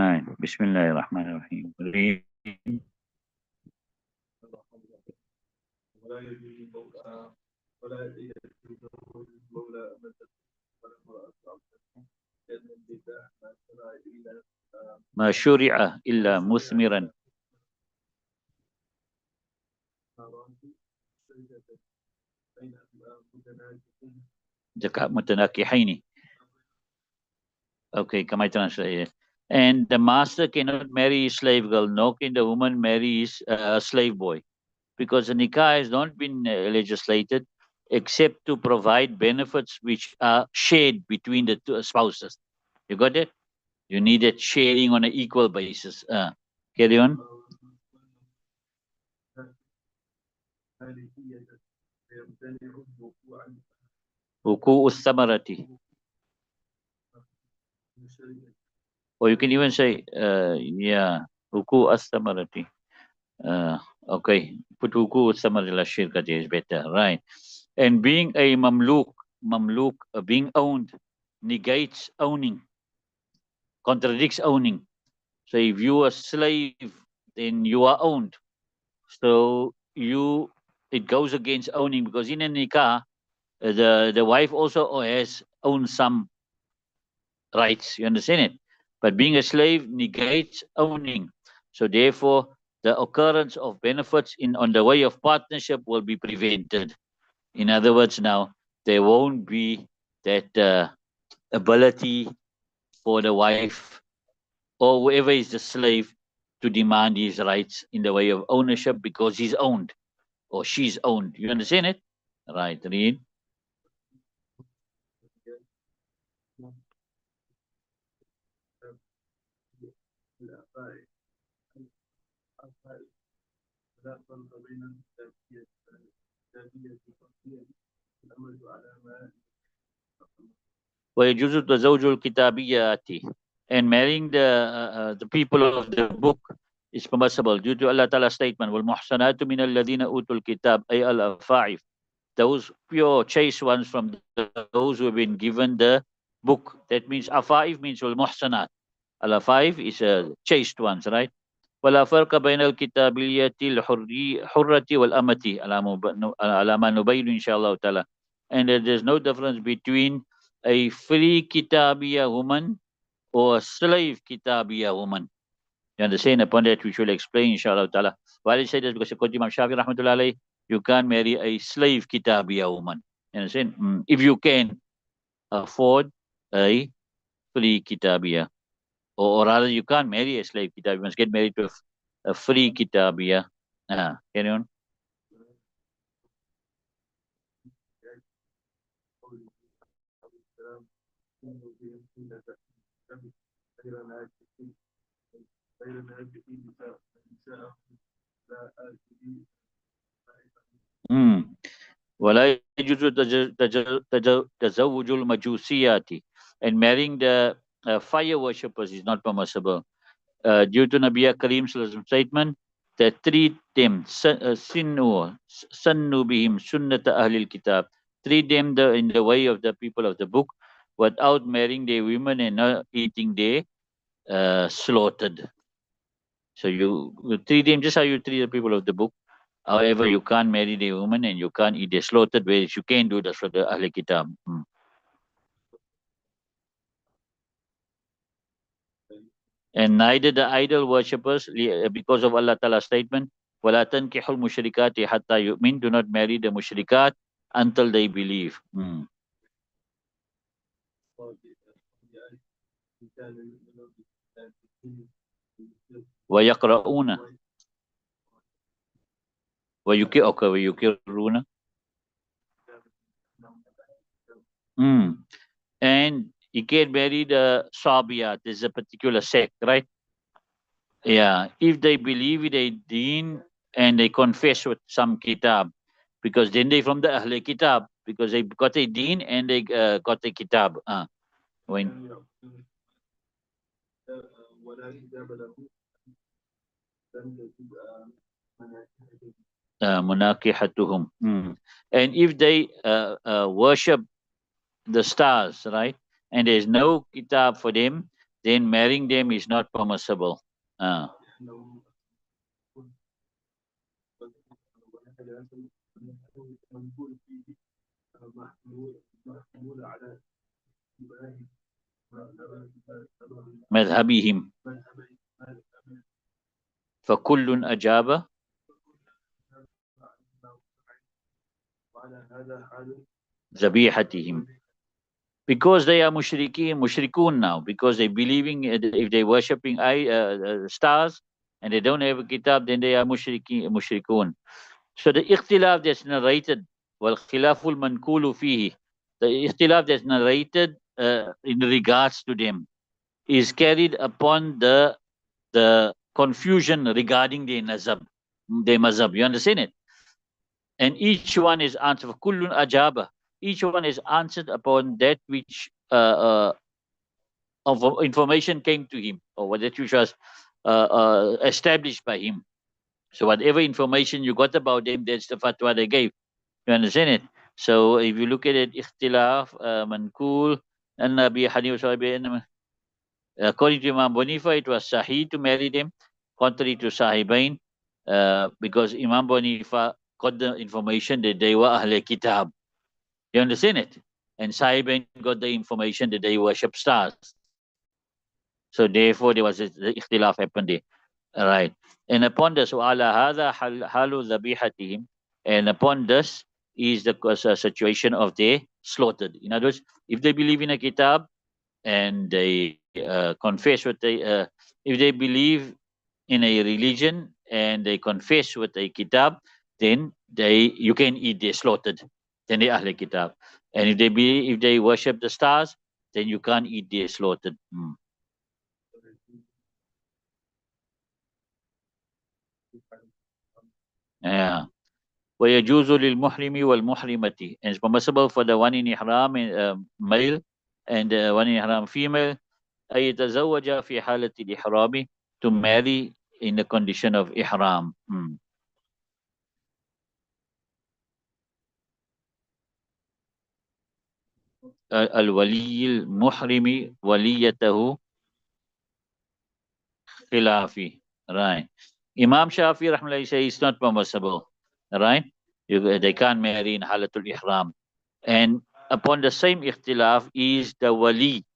Right. Bismillahirrahmanirrahim. Read. ولا يجوز المولى ولا يجوز المولى أبدا ولا امرأة عبدا لأن النكاح ما شرع إلا ما شرع إلا مثمرا بين متناكحين. متناكحين. Okay, can I translate it? And the master cannot marry his slave girl, nor can the woman marry his slave boy, because the nikah has not been legislated except to provide benefits which are shared between the two spouses. You got it? You need it sharing on an equal basis. Carry on. وقوع الثمرة. Or you can even say, yeah, وقوع الثمرة. Okay, put wuku samar ila shirkati is better, right? And being a mamluk, being owned, negates owning, contradicts owning. So if you are slave, then you are owned. So it goes against owning, because in a nikah, the wife also has owns some rights. You understand it? But being a slave negates owning. So therefore, the occurrence of benefits in on the way of partnership will be prevented. In other words, now there won't be that ability for the wife or whoever is the slave to demand his rights in the way of ownership, because he's owned or she's owned. You understand it? Right, read. لا فرق بين الكتابية والعمل على ما ويجوز تزوج الكتابيات, and marrying the people of the book is permissible due to Allah Ta'ala's statement, وَالْمُحْسَنَاتُ مِنَ الَّذِينَ أُوتُوا الْكِتَابَ أي الأفاعف, those pure chaste ones from those who have been given the book. That means afaif means والمحسنات. Al-afaif is chaste ones, right? ولا فرق بين الكتابية الحرة والأمة على ما نبين إن شاء الله تعالى. And there's no difference between a free kitabiya woman or a slave kitabiya woman. You understand? Upon that we shall explain inshallah ta'ala. Why I say this? Because according to Imam Shafi rahmatullahi alayhi, you can't marry a slave kitabiya woman. You understand? If you can afford a free kitabiya. Or rather, you can't marry a slave kitab. You must get married to a free kitabiya. Carry on. ولا يجوز تزوج المجوسيات, and marrying the fire worshippers is not permissible due to Nabi Kareem's statement that treat them sannu bihim sunnata ahlil kitab, treat them in the way of the people of the book without marrying their women and not eating their slaughtered. So you treat them just how you treat the people of the book. However, you can't marry the woman and you can't eat the slaughtered, whereas you can do that for the Ahl Kitab. And neither the idol worshippers, because of Allah Ta'ala's statement, وَلَا تَنْكِحُوا الْمُشْرِكَاتِ حَتَّى يُؤْمِنْ, do not marry the mushrikat until they believe. وَيَقْرَؤُونَ وَيُكِرُونَ. And you can't marry the Sabiyat. There's a particular sect, right? Yeah. If they believe in a deen and they confess with some kitab, because then they from the Ahl Kitab, because they got a deen and they got a kitab. When munakihatuhum. And if they worship the stars, right? And there's no kitab for them, then marrying them is not permissible. إنه منقول فيه محمول على مذهبهم فكل أجاب وعلى هذا حال ذبيحتهم. Because they are mushrikun now, because they believing, if they worshipping stars and they don't have a kitab, then they are mushrikun. So the ikhtilaf that's narrated, wal khilaful mankulu fihi, the ikhtilaf that's narrated in regards to them is carried upon the confusion regarding their mazhab. You understand it? And each one is answered. Kullun ajaba. Each one is answered upon that which of information came to him, or that which was established by him. So whatever information you got about them, that's the fatwa they gave. You understand it? So if you look at it, ikhtilaf, mankul, and Nabi Hanifa, according to Imam Bonifa, it was sahih to marry them, contrary to Sahibain, because Imam Bonifa got the information that they were Ahle Kitab. You understand it? And Sahibain got the information that they worship stars. So therefore, there was the ikhtilaf happened there. Right. And upon this, وَعَلَى هَذَا حَالُ ذَبِيحَتِهِمْ, and upon this is the situation of their slaughtered. In other words, if they believe in a kitab and they confess what if they believe in a religion and they confess with a kitab, then you can eat their slaughtered. Then they Ahle Kitab. And if they worship the stars, then you can't eat their slaughtered. Yeah. ويجوز للمحرم والمحرمة, and it's permissible for the one in ihram male and the one in ihram female أن يتزوج في حالة الإحرام, to marry in the condition of ihram. الولي المحرم وليته خلافي. Right. Imam Shafi rahmatullahi say it's not permissible. Right. They can't marry in halatul ihram. And upon the same ikhtilaf is the wali.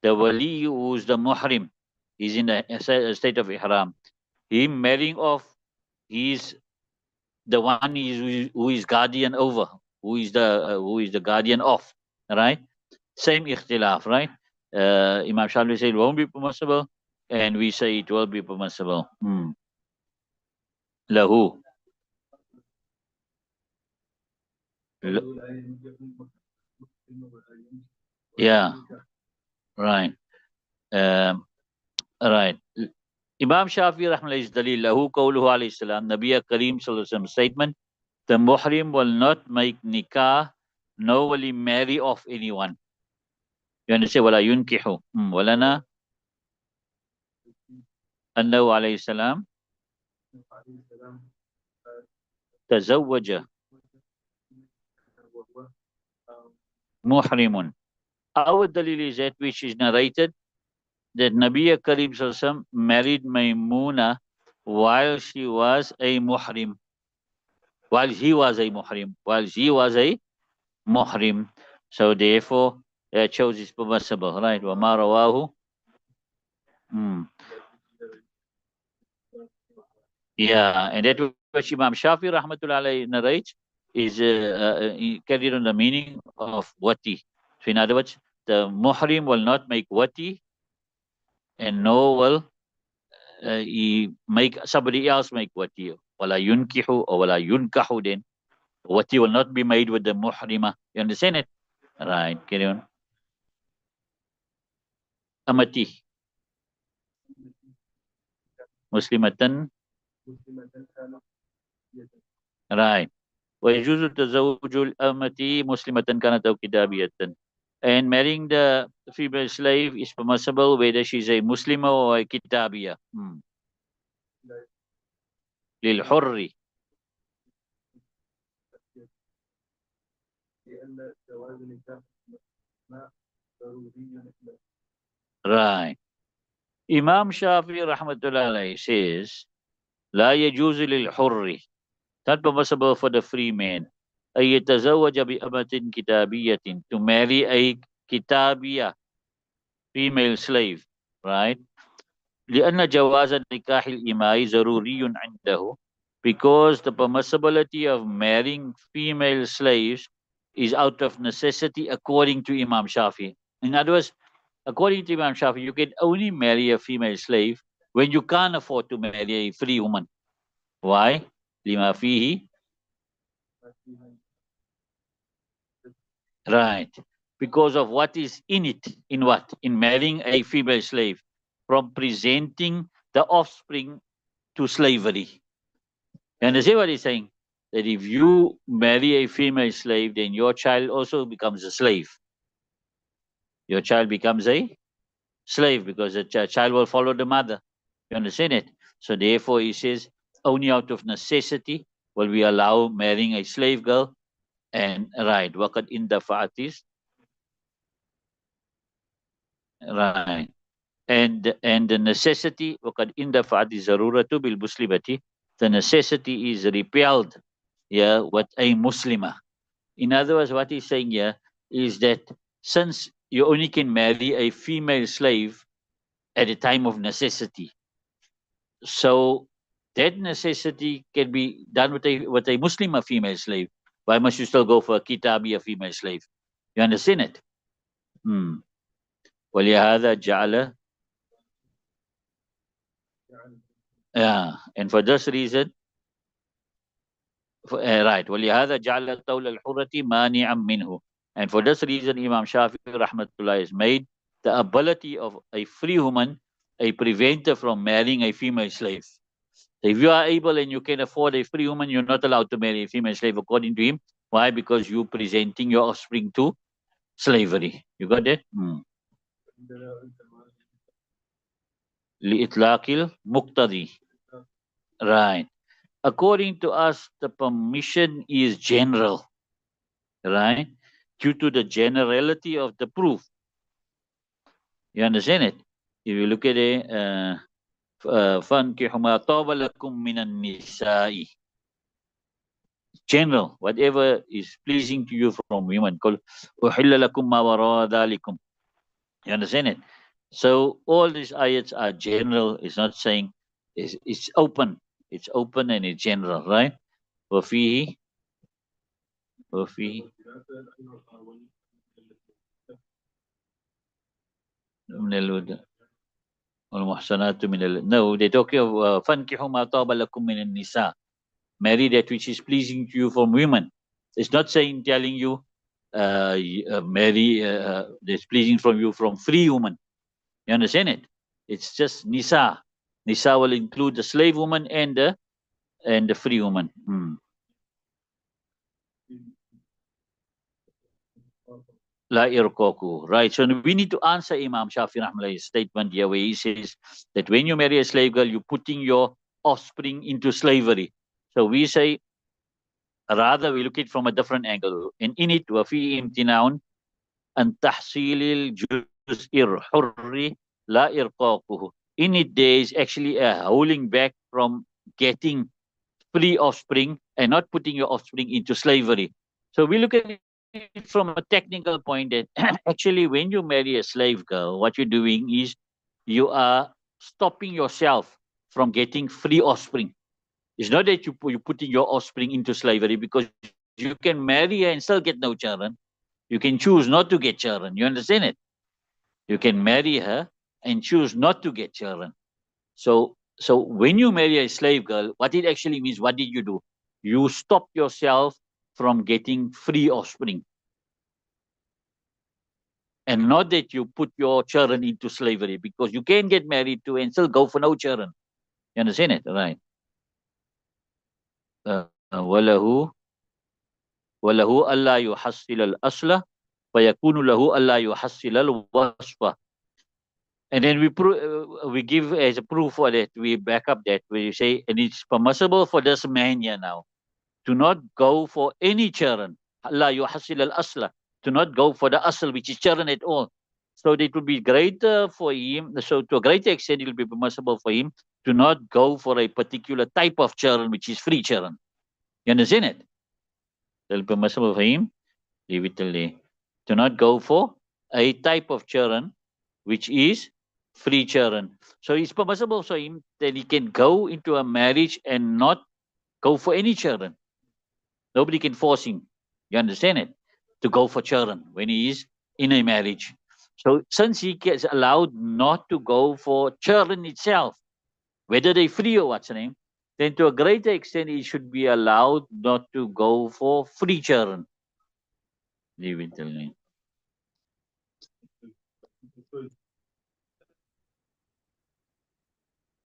The wali who is the muhrim. He's in the state of ihram. Him marrying off, he's the one who is guardian over, who is the guardian of, right? Same ikhtilaf, right? Imam Shafi said it won't be permissible, and we say it will be permissible. Lahu. Yeah, right. Um, right. Imam Shafi rahmallah is dalil lahu qawluhu alayhi salam, Nabi Kareem sallallahu alaihi wasallam statement, the muhrim will not make nikah, nor will he marry off anyone. You understand? Wala yunkihu. Walana annahu alayhi salam tazawwaja muhrimun. Our dalil is that which is narrated that Nabi Kareem sallallahu alaihi wasallam married Maimuna while she was a muhrim. While he was a muhrim. While she was a muhrim. So therefore, chose is permissible, right? وَمَا رَوَاهُ. Yeah, and that which Imam Shafi rahmatullah alayhi narrates is carried on the meaning of wati. So in other words, the muhrim will not make wati, and nor will he make somebody else make wati. Wala yunkihu or wala yunkahu, then wati will not be made with the muhrima. You understand it? Right, carry on. Amati. Muslimatan. Right. ويجوز تزوج الأمة مسلمة كانت أو كتابية. And marrying the female slave is permissible whether she's a Muslim or a Kitabiya. للحر. Right. Imam Shafi rahmatullah alayhi says, لا يجوز للحر, not permissible for the free man, أن يتزوج بأمة كتابية, to marry a kitabiyah, female slave, right? لأن جواز نكاح الإماء ضروري عنده, because the permissibility of marrying female slaves is out of necessity according to Imam Shafi. In other words, according to Imam Shafi, you can only marry a female slave when you can't afford to marry a free woman. Why? لما فيه, right? Because of what is in it. In what? In marrying a female slave, from presenting the offspring to slavery. You understand what he's saying? That if you marry a female slave, then your child also becomes a slave. Your child becomes a slave because the child will follow the mother. You understand it? So therefore, he says, only out of necessity will we allow marrying a slave girl. And right, wakat in the fatis, right. And the necessity, wakat in the fatis zaruratu bil muslimati, the necessity is repelled, yeah, what a Muslimah. In other words, what he's saying here is that since you only can marry a female slave at a time of necessity, so that necessity can be done with a Muslim, a female slave. Why must you still go for a kitabi, a female slave? You understand it? Hmm. ولهذا جعل, yeah, and for this reason, right, ولهذا جعل طول الحرة مانعا منه, and for this reason Imam Shafi rahmatullah has made the ability of a free woman a preventer from marrying a female slave. So if you are able and you can afford a free woman, you're not allowed to marry a female slave according to him. Why? Because you're presenting your offspring to slavery. You got that? لإطلاق المقتضي. Right. According to us, the permission is general, right? Due to the generality of the proof. You understand it? If you look at it, فَانْكِحُوا مَا طَابَ لَكُم مِّنَ النِّسَاءِ. General, whatever is pleasing to you from women. قُلْ أُحِلَّ لَكُم مَّا وَرَاءَ ذَلِكُمْ. You understand it? So all these ayats are general. It's not saying it's open. It's open and it's general, right? وفيه وفيه من الود والمحصنات من No, they're talking of فانكحوا ما طاب لكم من النساء. Marry that which is pleasing to you from women. It's not saying telling you marry that's pleasing from you from free woman. You understand it? It's just nisa. Nisa will include the slave woman and the free woman. La irkoku. Right. So we need to answer Imam Shafi Rahmallah's statement here where he says that when you marry a slave girl, you're putting your offspring into slavery. So we say, rather we look at it from a different angle. And in it, وَفِي إِمْتِنَاعٌ أَن تَحْصِيلِ الْجُزْءِ الْحُرِّ لَا إِرْقَاقُهُ. In it, there is actually a holding back from getting free offspring and not putting your offspring into slavery. So we look at it from a technical point that actually when you marry a slave girl, what you're doing is you are stopping yourself from getting free offspring. It's not that you're putting your offspring into slavery, because you can marry her and still get no children. You can choose not to get children. You understand it? You can marry her and choose not to get children. So when you marry a slave girl, what it actually means, what did you do? You stop yourself from getting free offspring. And not that you put your children into slavery, because you can get married to and still go for no children. You understand it? Right. وله وله ألا يحصل الأصل فيكون له ألا يحصل الوصف. And then we give as a proof for that, we back up that, we say, and it's permissible for this man here now to not go for any children. لا يحصل الأصل, to not go for the asl, which is children at all. So it would be greater for him. So to a greater extent, it will be permissible for him to not go for a particular type of children, which is free children. You understand it? It will be permissible for him, leave it till there, to not go for a type of children, which is free children. So it's permissible for him that he can go into a marriage and not go for any children. Nobody can force him. You understand it? To go for children when he is in a marriage. So since he gets allowed not to go for children itself, whether they free or what's the name, then to a greater extent he should be allowed not to go for free children. Leave it till then.